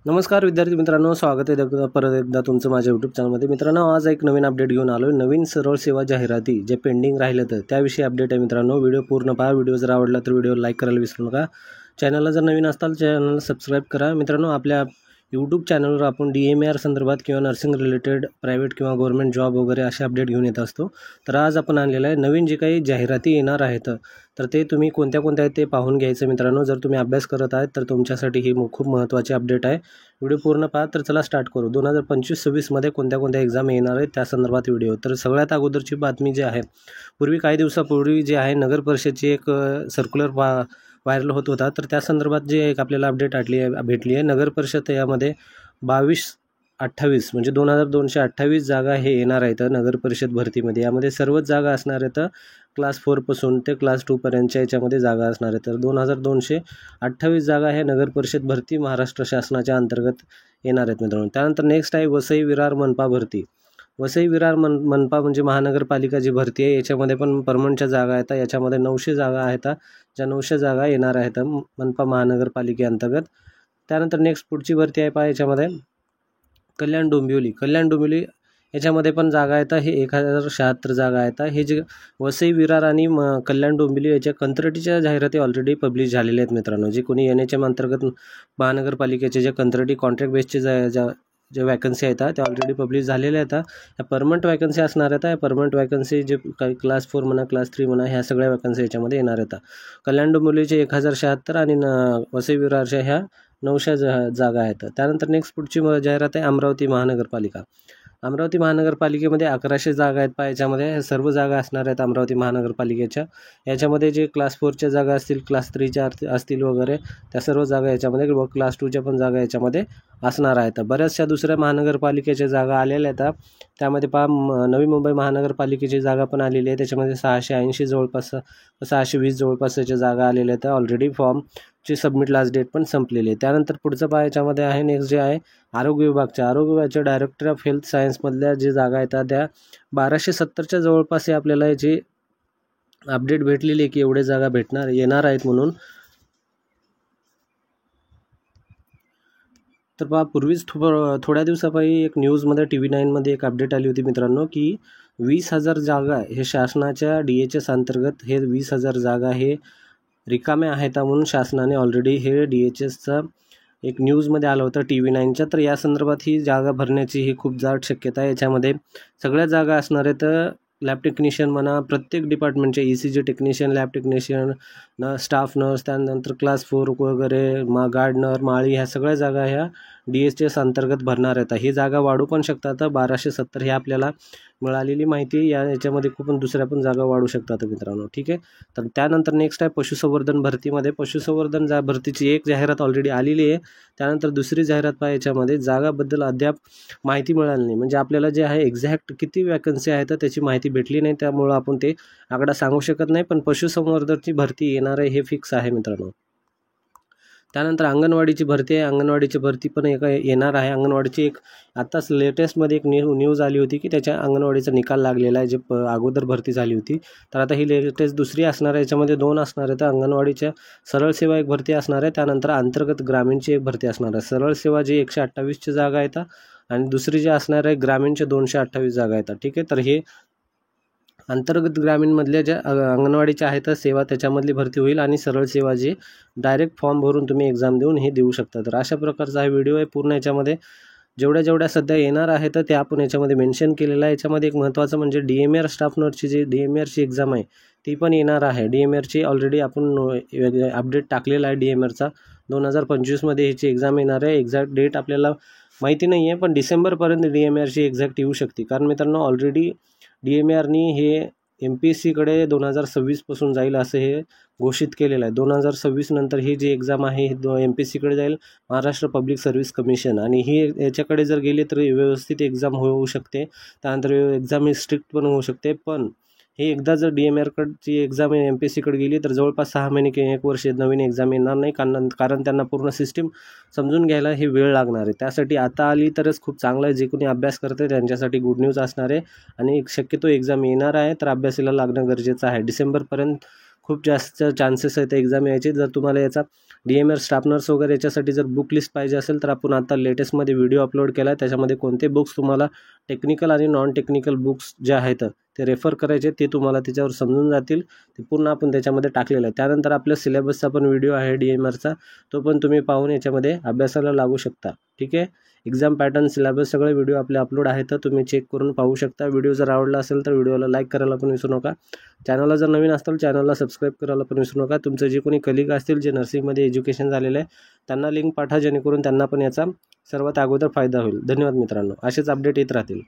नमस्कार विद्यार्थी मित्रांनो, स्वागत आहे परत एकदा तुमचं माझ्या यूट्यूब चॅनलमध्ये. मित्रांनो, आज एक नवीन अपडेट घेऊन आलो आहे. नवीन सरळ सेवा जाहिराती जे पेंडिंग राहिले तर त्याविषयी अपडेट आहे मित्रांनो. व्हिडिओ पूर्ण पहा. व्हिडिओ जर आवडला तर व्हिडिओ लाईक करायला विसरू नका. चॅनलला जर नवीन असाल चॅनलला सबस्क्राईब करा. मित्रांनो, आपल्या यूट्यूब चॅनलवर आपण DMAR संदर्भात किंवा नर्सिंग रिलेटेड प्रायव्हेट किंवा गव्हर्नमेंट जॉब वगैरे असे अपडेट घेऊन येत असतो. तर आज आपण आणलेलं आहे नवीन जे काही जाहिराती येणार आहेत तर ते तुम्ही कोणत्या कोणत्या आहेत ते पाहून घ्यायचं मित्रांनो. जर तुम्ही अभ्यास करत आहेत तर तुमच्यासाठी ही खूप महत्त्वाची अपडेट आहे. व्हिडिओ पूर्ण पहा. तर चला स्टार्ट करू. 2025-26मध्ये कोणत्या कोणत्या एक्झाम येणार आहेत त्या संदर्भात व्हिडिओ. तर सगळ्यात अगोदरची बातमी जी आहे, पूर्वी काही दिवसापूर्वी जे आहे नगर परिषदेची एक सर्क्युलर व्हायरल होत होता. तर त्या संदर्भात जे एक आपल्याला अपडेट भेटली आहे. नगर परिषद यामध्ये 22-28 म्हणजे 2228 जागा हे येणार आहेत नगर परिषद भरतीमध्ये. यामध्ये सर्वच जागा असणार आहेत क्लास 4 पासून ते क्लास 2 पर्यंतच्या याच्यामध्ये जागा असणार आहेत. तर 2228 जागा हे नगर परिषद भरती महाराष्ट्र शासनाच्या अंतर्गत येणार आहेत मित्रांनो. त्यानंतर नेक्स्ट आहे वसई विरार मनपा भरती. वसई विरार मनपा म्हणजे महानगरपालिका जी भरती आहे याच्यामध्ये पण परमनंटच्या जागा आहेत. याच्यामध्ये 900 जागा आहेत. ज्या 900 जागा येणार आहेत मनपा महानगरपालिकेअंतर्गत. त्यानंतर नेक्स्ट पुढची भरती आहे पहा, याच्यामध्ये कल्याण डोंबिवली याच्यामध्ये पण जागा आहेत. हे 1076 जागा आहेत. हे जे वसई विरार आणि कल्याण डोंबिवली याच्या कंत्राटीच्या जाहिराती ऑलरेडी पब्लिश झालेल्या आहेत मित्रांनो. जे कोणी NHM अंतर्गत महानगरपालिकेचे जे कंत्राटी कॉन्ट्रॅक्ट बेसचे ज्या वॅकन्सी आहेत त्या ऑलरेडी पब्लिश झालेल्या आहेत. ह्या परमनंट वॅकन्सी असणार आहेत. या परमनंट वॅकन्सी जे काही क्लास 4 म्हणा क्लास 3 म्हणा ह्या सगळ्या वॅकन्सी याच्यामध्ये येणार आहेत. कल्याण डोंबिवलीचे 1076 आणि वसई विरारच्या ह्या 900 जागा आहेत. त्यानंतर नेक्स्ट पुढची जाहिरात आहे अमरावती महानगरपालिकेमध्ये 1100 जागा आहेत पहा. याच्यामध्ये सर्व जागा असणार आहेत अमरावती महानगरपालिकेच्या. याच्यामध्ये जे क्लास 4च्या जागा असतील, क्लास 3च्या असतील वगैरे त्या सर्व जागा याच्यामध्ये व क्लास 2च्या पण जागा याच्यामध्ये असणार आहेत. बऱ्याचशा दुसऱ्या महानगरपालिकेच्या जागा आलेल्या आहेत. त्यामध्ये पहा नवी मुंबई महानगरपालिकेची जागा पण आलेली आहे. त्याच्यामध्ये 680 जवळपास 620 जवळपासच्या जागा आलेल्या आहेत. ऑलरेडी फॉर्मची सबमिट लास्ट डेट पण संपलेली आहे. त्यानंतर पुढचं पहा, याच्यामध्ये आहे नेक्स्ट जे आहे आरोग्य विभागाच्या डायरेक्टर ऑफ हेल्थ सायन्समधल्या जे जागा आहेत त्या 1270च्या जवळपास आपल्याला याची अपडेट भेटलेली आहे की एवढे जागा येणार आहेत म्हणून. तर पहा पूर्वीच थोड्या दिवसापूर्वी एक न्यूजमध्ये TV9मध्ये एक अपडेट आली होती मित्रांनो की 20,000 जागा हे शासनाच्या DHS अंतर्गत हे 20,000 जागा हे रिकाम्या आहेत म्हणून शासनाने ऑलरेडी हे DHSचा एक न्यूजमध्ये आलं होतं TV9च्या. तर या संदर्भात ही जागा भरण्याची ही खूप दाट शक्यता आहे. याच्यामध्ये सगळ्या जागा असणार आहेत. लॅब टेक्निशियन म्हणा, प्रत्येक डिपार्टमेंटचे ECG technician, lab technician, staff nurse, त्यानंतर क्लास 4 वगैरे गार्डनर, माळी ह्या सगळ्या जागा ह्या DHS अंतर्गत भरणार आहेत. ही जागा वाढू पण शकतात. 1270 ही आपल्याला मिळालेली माहिती. याच्यामध्ये खूप दुसऱ्या पण जागा वाढू शकतात मित्रांनो. ठीक आहे. तर त्यानंतर नेक्स्ट आहे पशुसंवर्धन भरतीमध्ये. पशुसंवर्धन भरतीची एक जाहिरात ऑलरेडी आलेली आहे. त्यानंतर दुसरी जाहिरात पहा, याच्यामध्ये जागाबद्दल अद्याप माहिती मिळाली नाही. म्हणजे आपल्याला जे आहे एक्झॅक्ट किती वॅकन्सी आहेत त्याची माहिती भेटली नाही. त्यामुळं आपण ते आकडा सांगू शकत नाही. पण पशुसंवर्धनची भरती येणार आहे हे फिक्स आहे मित्रांनो. त्यानंतर अंगणवाडीची भरती आहे. अंगणवाडीची भरती पण येणार आहे. अंगणवाडीची एक आत्ताच लेटेस्टमध्ये एक न्यूज आली होती की त्याच्या अंगणवाडीचा निकाल लागलेला आहे जे अगोदर भरती झाली होती. तर आता ही लेटेस्ट दुसरी असणार आहे. याच्यामध्ये 2 असणार आहेत. अंगणवाडीच्या सरळ सेवा एक भरती असणार आहे. त्यानंतर अंतर्गत ग्रामीणची एक भरती असणार आहे. सरळ सेवा जी 128ची जागा आहेत आणि दुसरी जी असणार आहे ग्रामीणच्या 228 जागा आहेत. ठीक आहे. तर हे अंतर्गत ग्रामीणमधल्या ज्या अंगणवाडीच्या आहेत सेवा त्याच्यामधली भरती होईल आणि सरळ सेवा जी डायरेक्ट फॉर्म भरून तुम्ही एक्झाम देऊन हे देऊ शकता. तर अशा प्रकारचा हा व्हिडिओ आहे. पूर्ण याच्यामध्ये जेवढ्या सध्या येणार आहेत ते आपण याच्यामध्ये मेन्शन केलेलं आहे. याच्यामध्ये एक महत्त्वाचं म्हणजे DMAR स्टाफ नर्सची जी DMARची एक्झाम आहे ती पण येणार आहे. DMARची ऑलरेडी आपण अपडेट टाकलेला आहे. DMARचा 2025मध्ये ह्याची एक्झाम येणार आहे. एक्झॅक्ट डेट आपल्याला माहिती नाही आहे, पण डिसेंबरपर्यंत DMARची एक्झॅक्ट येऊ शकते. कारण मित्रांनो ऑलरेडी DMARनी हे MPSCकडे 2026पासून जाईल असं हे घोषित केलेलं आहे. 2026 नंतर ही जी एक्झाम आहे MPSCकडे जाईल, महाराष्ट्र पब्लिक सर्व्हिस कमिशन, आणि ही याच्याकडे जर गेली तर व्यवस्थित एक्झाम होऊ शकते. त्यानंतर एक्झाम ही स्ट्रिक्ट पण होऊ शकते. पण हे एकदा जर DMARकडची एक्झाम MPSCकडे गेली तर जवळपास 6 महिने किंवा 1 वर्ष नवीन एक्झाम येणार नाही. कारण त्यांना पूर्ण सिस्टीम समजून घ्यायला हे वेळ लागणार आहे. त्यासाठी आता आली तरच खूप चांगलं आहे. जे कोणी अभ्यास करते त्यांच्यासाठी गुड न्यूज असणार आहे. आणि शक्यतो एक्झाम येणार आहे तर अभ्यासाला लागणं गरजेचं आहे. डिसेंबरपर्यंत खूप जास्त चान्सेस आहेत एक्झाम यायचे. जर तुम्हाला याचा DMR स्टाफ नर्स वगैरे याच्यासाठी जर बुक लिस्ट पाहिजे असेल तर आपण आता लेटेस्टमध्ये व्हिडिओ अपलोड केला आहे. त्याच्यामध्ये कोणते बुक्स तुम्हाला टेक्निकल आणि नॉन टेक्निकल बुक्स जे आहेत ते रेफर करायचे ते तुम्हाला त्याच्यावर समजून जातील. ते पूर्ण आपण त्याच्यामध्ये टाकलेलं आहे. त्यानंतर आपल्या सिलेबसचा पण व्हिडिओ आहे DMRचा, तो पण तुम्ही पाहून याच्यामध्ये अभ्यासाला लागू शकता. ठीक आहे. एक्झाम पॅटर्न, सिलेबस सगळे व्हिडिओ आपले अपलोड आहेत, तर तुम्ही चेक करून पाहू शकता. व्हिडिओ जर आवडला असेल तर व्हिडिओला लाईक करायला पण विसरू नका. चॅनलला जर नवीन असाल चॅनलला सबस्क्राईब करायला पण विसरू नका. तुमचं जे कोणी कलिग असतील जे नर्सिंगमध्ये एज्युकेशन झालेलं आहे त्यांना लिंक पाठवा, जेणेकरून त्यांना पण याचा सर्वात अगोदर फायदा होईल. धन्यवाद मित्रांनो. असेच अपडेट येत राहतील.